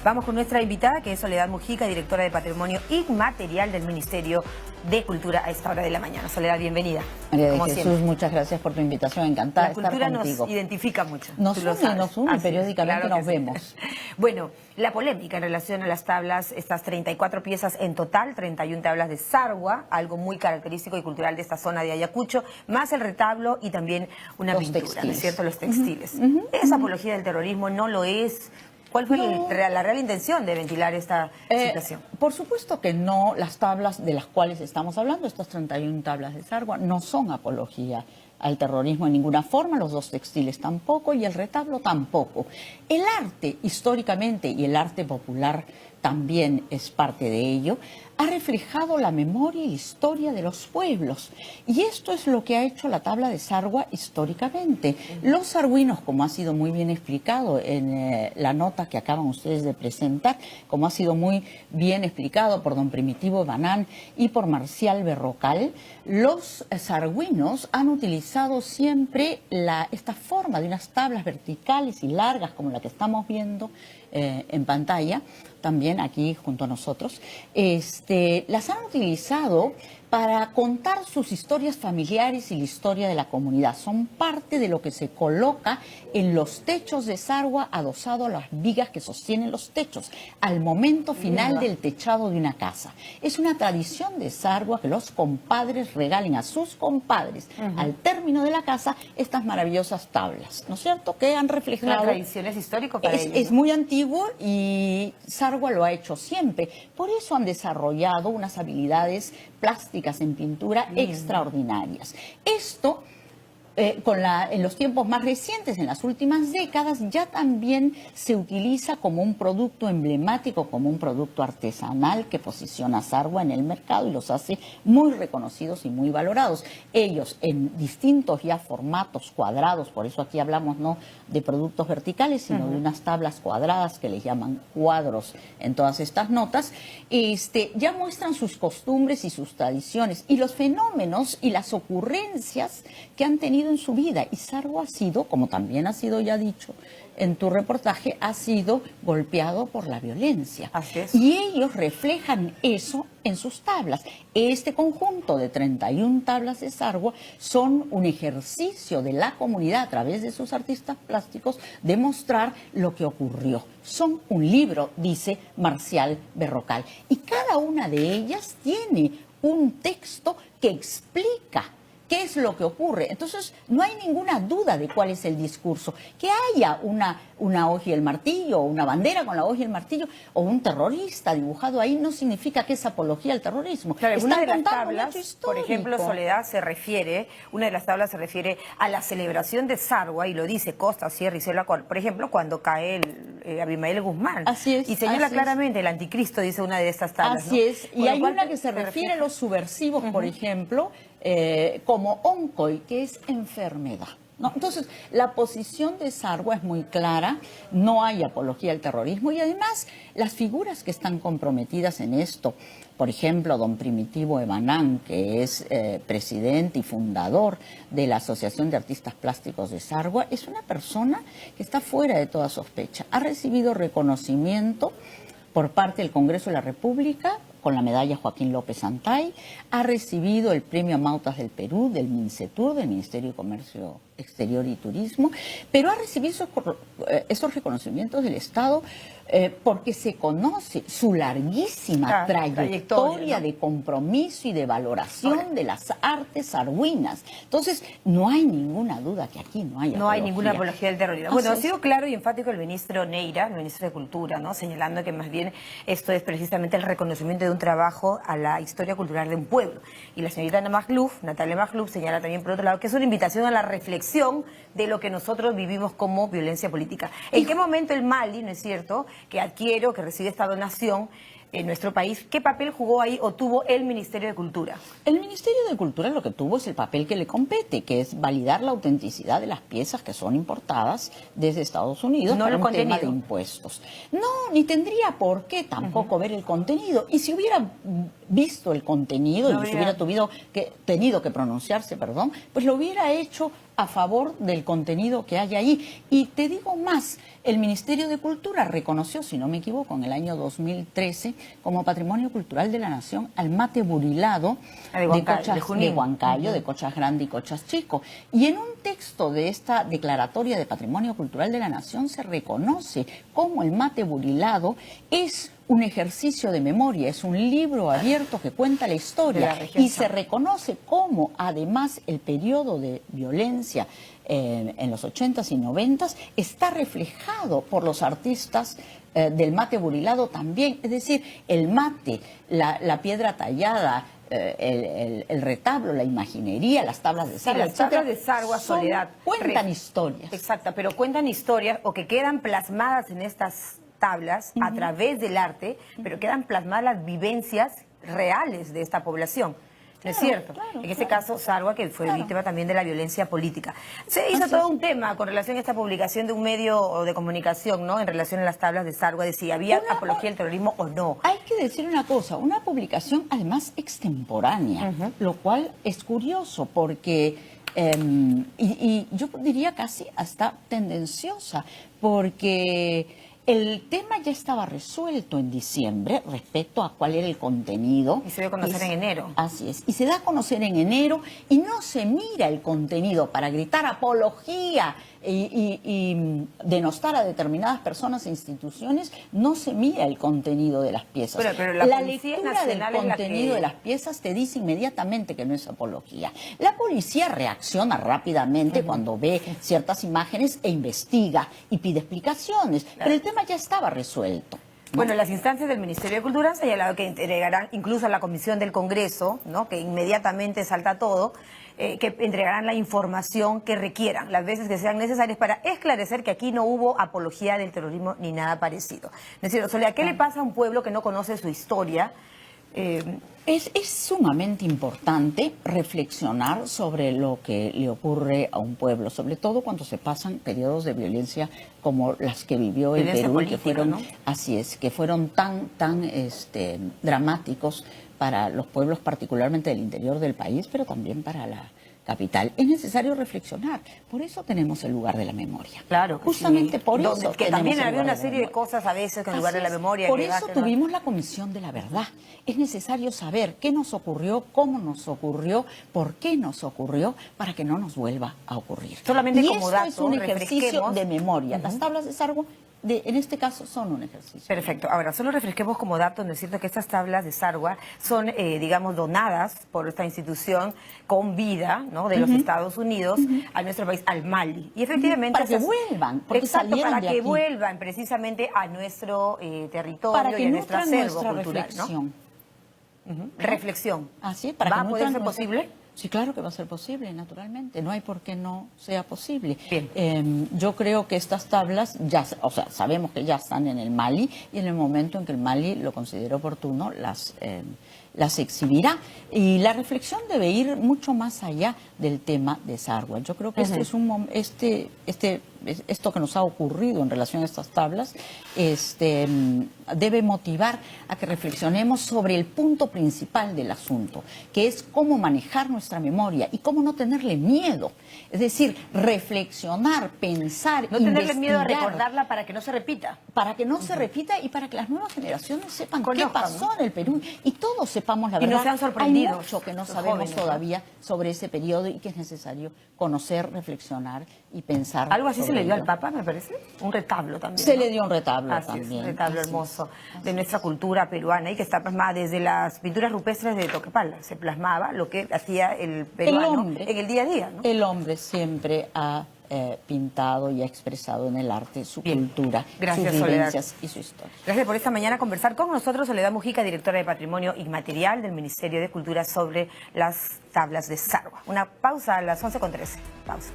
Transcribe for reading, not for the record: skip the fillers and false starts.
Vamos con nuestra invitada, que es Soledad Mujica, directora de Patrimonio Inmaterial del Ministerio de Cultura a esta hora de la mañana. Soledad, bienvenida. María de Jesús, muchas gracias por tu invitación, encantada de estar contigo. La cultura nos identifica mucho. Nos une y periódicamente claro nos vemos. Bueno, la polémica en relación a las tablas, estas 34 piezas en total, 31 tablas de Sarwa, algo muy característico y cultural de esta zona de Ayacucho, más el retablo y también una pintura, ¿no es cierto?, los textiles. ¿Es apología del terrorismo? ¿No lo es? ¿Cuál fue la real intención de ventilar esta situación? Por supuesto que no. Las tablas de las cuales estamos hablando, estas 31 tablas de Sarwa, no son apología al terrorismo en ninguna forma, los dos textiles tampoco y el retablo tampoco. El arte, históricamente, y el arte popular también es parte de ello, ha reflejado la memoria y la historia de los pueblos. Y esto es lo que ha hecho la tabla de Sarwa históricamente. Los sarguinos, como ha sido muy bien explicado en la nota que acaban ustedes de presentar, como ha sido muy bien explicado por don Primitivo Banán y por Marcial Berrocal, los sarguinos han utilizado siempre esta forma de unas tablas verticales y largas, como la que estamos viendo en pantalla, también aquí junto a nosotros, las han utilizado para contar sus historias familiares y la historia de la comunidad. Son parte de lo que se coloca en los techos de Sarwa, adosado a las vigas que sostienen los techos, al momento final del techado de una casa. Es una tradición de Sarwa que los compadres regalen a sus compadres, al término de la casa, estas maravillosas tablas, ¿no es cierto?, que han reflejado... Una tradición, es histórico para ellos, ¿no? Es muy antiguo y Sarwa lo ha hecho siempre. Por eso han desarrollado unas habilidades plásticas en pintura extraordinarias. Esto, en los tiempos más recientes, en las últimas décadas, ya también se utiliza como un producto emblemático, como un producto artesanal que posiciona a Sarwa en el mercado y los hace muy reconocidos y muy valorados. Ellos en distintos ya formatos cuadrados, por eso aquí hablamos no de productos verticales, sino de unas tablas cuadradas que les llaman cuadros en todas estas notas, ya muestran sus costumbres y sus tradiciones y los fenómenos y las ocurrencias que han tenido en su vida. Y Sarwa ha sido, como también ha sido ya dicho en tu reportaje, ha sido golpeado por la violencia. Así es. Y ellos reflejan eso en sus tablas. Este conjunto de 31 tablas de Sarwa son un ejercicio de la comunidad a través de sus artistas plásticos de mostrar lo que ocurrió. Son un libro, dice Marcial Berrocal. Y cada una de ellas tiene un texto que explica qué es lo que ocurre. Entonces, no hay ninguna duda de cuál es el discurso. Que haya una hoja y el martillo, o una bandera con la hoja y el martillo, o un terrorista dibujado ahí, no significa que es apología al terrorismo. Claro, una de las tablas, por ejemplo, Soledad, una de las tablas se refiere a la celebración de Sarwa, y lo dice Costa, Sierra y Selva, por ejemplo, cuando cae Abimael Guzmán. Así es. Y señala claramente el anticristo, dice una de estas tablas. Así es. Y hay una que se refiere a los subversivos, por ejemplo, como oncoy, que es enfermedad, ¿no? Entonces, la posición de Sarwa es muy clara, no hay apología al terrorismo y además las figuras que están comprometidas en esto, por ejemplo, don Primitivo Banán, que es presidente y fundador de la Asociación de Artistas Plásticos de Sarwa, es una persona que está fuera de toda sospecha. Ha recibido reconocimiento por parte del Congreso de la República con la medalla Joaquín López Antay, ha recibido el premio Mautas del Perú, del MINCETUR, del Ministerio de Comercio Exterior y Turismo, pero ha recibido esos reconocimientos del Estado porque se conoce su larguísima trayectoria, ¿no?, de compromiso y de valoración de las artes sarguinas. Entonces, no hay ninguna duda que aquí no hay apología. No hay ninguna apología del terrorismo. Bueno, ha sido claro y enfático el ministro Neira, el ministro de Cultura, ¿no?, señalando que más bien esto es precisamente el reconocimiento de un trabajo a la historia cultural de un pueblo. Y la señorita Natalia Magluf, señala también, por otro lado, que es una invitación a la reflexión de lo que nosotros vivimos como violencia política. ¿En qué momento el Mali, no es cierto, que adquiere o que recibe esta donación, en nuestro país. ¿Qué papel jugó ahí o tuvo el Ministerio de Cultura? El Ministerio de Cultura lo que tuvo es el papel que le compete, que es validar la autenticidad de las piezas que son importadas desde Estados Unidos No para el un tema de contenido. impuestos. No, ni tendría por qué tampoco ver el contenido. Y si hubiera visto el contenido No y si hubiera tenido que pronunciarse, perdón, pues lo hubiera hecho a favor del contenido que hay ahí. Y te digo más, el Ministerio de Cultura reconoció, si no me equivoco, en el año 2013 como Patrimonio Cultural de la Nación al mate burilado de Huancayo, de Cochas Grande y Cochas Chico. Y en un texto de esta declaratoria de Patrimonio Cultural de la Nación se reconoce cómo el mate burilado es un ejercicio de memoria, es un libro abierto que cuenta la historia y se reconoce cómo además el periodo de violencia en los 80s y 90s está reflejado por los artistas del mate burilado también, es decir, el mate, la piedra tallada, el retablo, la imaginería, las tablas de Sargua, las tablas de Sargua, Soledad, cuentan historias. Exacto, pero cuentan historias o que quedan plasmadas en estas tablas a través del arte, pero quedan plasmadas las vivencias reales de esta población. ¿No es cierto? En este caso, Sargua, que fue víctima también de la violencia política. Se hizo todo un tema con relación a esta publicación de un medio de comunicación, ¿no? En relación a las tablas de Sargua, de si había apología del terrorismo o no. Hay que decir una cosa, una publicación además extemporánea, lo cual es curioso porque, y yo diría casi hasta tendenciosa, porque el tema ya estaba resuelto en diciembre respecto a cuál era el contenido. Y se dio a conocer en enero. Así es. Y se da a conocer en enero y no se mira el contenido para gritar apología y denostar a determinadas personas e instituciones. No se mira el contenido de las piezas. Pero la lectura del contenido de las piezas te dice inmediatamente que no es apología. La policía reacciona rápidamente cuando ve ciertas imágenes e investiga y pide explicaciones. Pero el tema ya estaba resuelto. Bueno, las instancias del Ministerio de Cultura han señalado que entregarán, incluso a la Comisión del Congreso, ¿no? Que inmediatamente salta todo, que entregarán la información que requieran, las veces que sean necesarias para esclarecer que aquí no hubo apología del terrorismo ni nada parecido. Es decir, Soledad, ¿qué le pasa a un pueblo que no conoce su historia? Es sumamente importante reflexionar sobre lo que le ocurre a un pueblo, sobre todo cuando se pasan periodos de violencia como las que vivió el Perú, política, que fueron, ¿no? Así es, que fueron tan dramáticos para los pueblos, particularmente del interior del país, pero también para la capital. Es necesario reflexionar. Por eso tenemos el lugar de la memoria. Claro. Justamente por eso. Que también había una serie de cosas a veces en el lugar de la memoria. Por eso tuvimos la Comisión de la Verdad. Es necesario saber qué nos ocurrió, cómo nos ocurrió, por qué nos ocurrió, para que no nos vuelva a ocurrir. Solamente como dato, es un ejercicio de memoria. Las tablas de Sargua, en este caso, son un ejercicio. Perfecto. Ahora, solo refresquemos como dato, ¿no es cierto?, que estas tablas de Sargua son, digamos, donadas por esta institución con vida, ¿no?, de los Estados Unidos a nuestro país, al Mali. Y efectivamente... Para que vuelvan, porque salieron para de que aquí. Vuelvan precisamente a nuestro territorio para que y a nuestro acervo nuestra cultural, reflexión. ¿no? Reflexión. Así, para ¿Va que a poder ser posible? Sí, claro que va a ser posible, naturalmente. No hay por qué no sea posible. Bien. Yo creo que estas tablas, sabemos que ya están en el Mali y en el momento en que el Mali lo considere oportuno, las exhibirá. Y la reflexión debe ir mucho más allá del tema de Sargua. Yo creo que esto que nos ha ocurrido en relación a estas tablas debe motivar a que reflexionemos sobre el punto principal del asunto, que es cómo manejar nuestra memoria y cómo no tenerle miedo. Es decir, reflexionar, pensar, no tenerle miedo a recordarla para que no se repita. Para que no se repita y para que las nuevas generaciones sepan qué pasó en el Perú y todos sepamos la verdad. Y no sean sorprendidos. Hay mucho que no sabemos todavía sobre ese periodo y que es necesario conocer, reflexionar y pensar. Algo así se le dio al Papa, me parece. Un retablo también. Se le dio un retablo también. Un retablo hermoso de nuestra cultura peruana y que está plasmada desde las pinturas rupestres de Toquepala. Se plasmaba lo que hacía el peruano en el día a día, ¿no? El hombre siempre ha pintado y ha expresado en el arte su cultura, sus vivencias y su historia. Gracias por esta mañana conversar con nosotros, Soledad Mujica, directora de Patrimonio Inmaterial del Ministerio de Cultura, sobre las tablas de Sargua. Una pausa a las 11:13. Pausa.